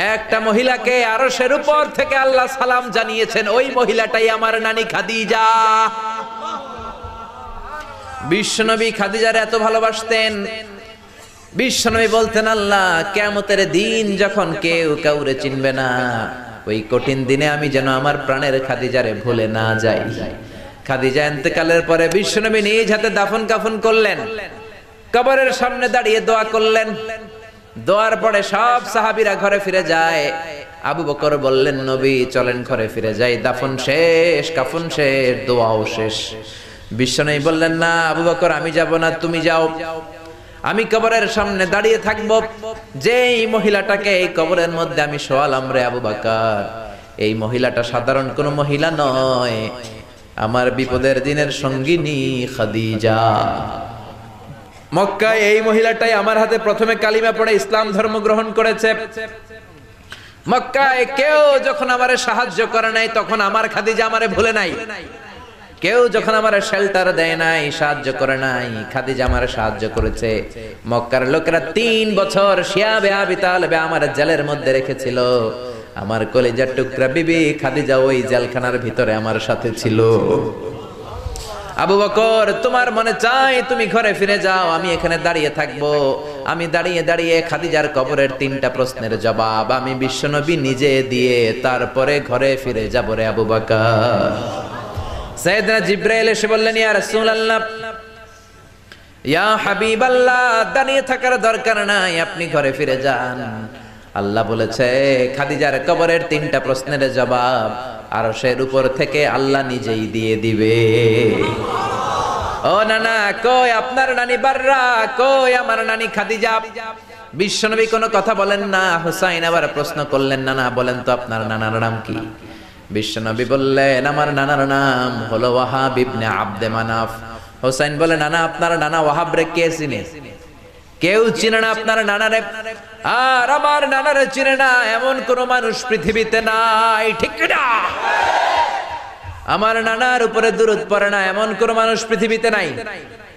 একটা মহিলাকে আরশের উপর থেকে আল্লাহ সালাম জানিয়েছেন, ওই মহিলাটাই আমার নানি খাদিজা। বিশ্বনবী খাদিজার এত ভালোবাসতেন, বিশ্বনবী বলতেন, আল্লাহ কিয়ামতের দিন যখন কেউ কাউরে চিনবে না, ওই কঠিন দিনে আমি যেন আমার প্রাণের খাদিজারে ভুলে না যাই। খাদিজা ইন্তেকালের পরে বিশ্বনবী নিজ হাতে দাফন কাফন করলেন, কবরের সামনে দাঁড়িয়ে দোয়া করলেন। দোয়ার পরে সব সাহাবীরা ঘরে ফিরে যায়। আবু বকর বললেন, নবী চলেন ঘরে ফিরে যাই, দাফন শেষ, কাফন শেষ, দোয়াও শেষ। বিশ্বনবী বললেন, না আবু বকর, আমি যাব না, তুমি যাও, আমি কবরের সামনে দাঁড়িয়ে থাকবো। যেই মহিলাটাকে এই কবরের মধ্যে আমি শোয়ালাম রে আবু বকর, এই মহিলাটা সাধারণ কোনো মহিলা নয়, আমার বিপদের দিনের সঙ্গিনী খাদিজা। মক্কায় এই মহিলাটাই আমার হাতে প্রথমে কালিমা পড়ে ইসলাম ধর্ম গ্রহণ করেছে। মক্কায় কেউ যখন আমারে সাহায্য করে নাই, তখন আমার খাদিজা আমারে ভুলে নাই। কেউ যখন আমারে শেল্টার দেয় নাই, সাহায্য করে নাই, খাদিজা আমারে সাহায্য করেছে। মক্কার লোকেরা 3 বছর শিয়াবে আবি তালেবে আমার জেলের মধ্যে রেখেছিল। আমার কলিজার টুকরা বিবি খাদিজা ওই জেলখানার ভিতরে আমার সাথে ছিল। আবু বকর, তোমার মনে চাই তুমি ঘরে ফিরে যাও, আমি এখানে দাঁড়িয়ে থাকবো। আমি দাঁড়িয়ে দাঁড়িয়ে খাদিজার কবরের 3টা প্রশ্নের জবাব আমি বিশ্বনবী নিজে দিয়ে তারপরে ঘরে ফিরে যাব রে আবু বকর। সাইয়েদনা জিবরাইল এসে বললেন, ইয়া রাসূলুল্লাহ, ইয়া হাবিবাল্লাহ, দাঁড়িয়ে থাকার দরকার নাই, আপনি ঘরে ফিরে যান। আল্লাহ বলেছে খাদিজার কবরের 3টা প্রশ্নের জবাব আরশের উপর থেকে আল্লাহ নিজেই দিয়ে দিবে। ও নানা, কই আপনার নানি বাররা, কই আমার নানি খাদিজা? বিশ্বনবী কোনো কথা বলেন না। হুসাইন আবার প্রশ্ন করলেন, নানা বলেন তো আপনার নানার নাম কি? বিশ্বনবী বললেন, আমার নানার নাম হলো ওয়াহাব ইবনে আব্দে মানাফ। হুসাইন বলে, নানা আপনার নানা ওয়াহাব রে কে চিনে? কেউ চিনে না আপনার নানারে। আর আমার নানারে চিনে না এমন কোন মানুষ পৃথিবীতে নাই, ঠিক না? আমার নানার উপরে দুরূদ পড়ে না এমন কোন মানুষ পৃথিবীতে নাই।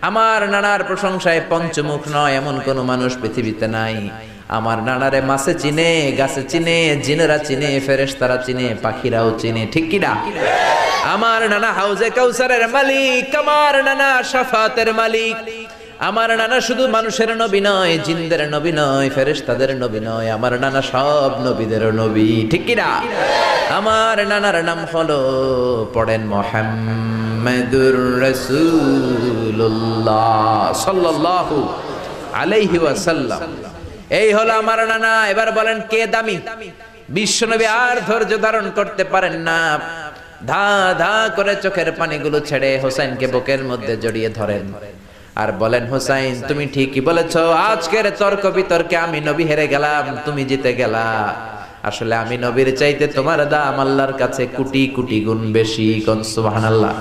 আমার নানার প্রশংসায় পঞ্চমুখ নয় এমন কোন মানুষ পৃথিবীতে নাই। আমার নানারে মাছে চিনে, গাছে চিনে, জিনেরা চিনে, ফেরেশতারা চিনে, পাখিরাও চিনে, ঠিক কি না? আমার নানা হাউজে কাউসারের মালিক, আমার নানা শাফাতের মালিক। আমার নানা শুধু মানুষের নবী নয়, জিনদের নবী নয়, ফেরেশতাদের নবী নয়, আমার নানা সব নবীদের নবী, ঠিক কি না? আমার নানার নাম হলো, পড়েন, মুহাম্মাদুর রাসূলুল্লাহ সাল্লাল্লাহু আলাইহি ওয়াসাল্লাম। এই হলো আমার নানা। এবার বলেন কে দামি? বিশ্বনবী আর ধৈর্য ধারণ করতে পারেন না, ধা ধা করে চোখের পানিগুলো ছেড়ে হোসেনকে বুকের মধ্যে জড়িয়ে ধরেন আর বলেন, হোসাইন তুমি ঠিকই বলেছ, আজকের তর্ক বিতর্কে আমি নবী হেরে গেলাম, তুমি জিতে গেলা। আসলে আমি নবীর চাইতে তোমার দাম আল্লাহর কাছে কোটি কোটি গুণ বেশি। কোন সুবহানাল্লাহ।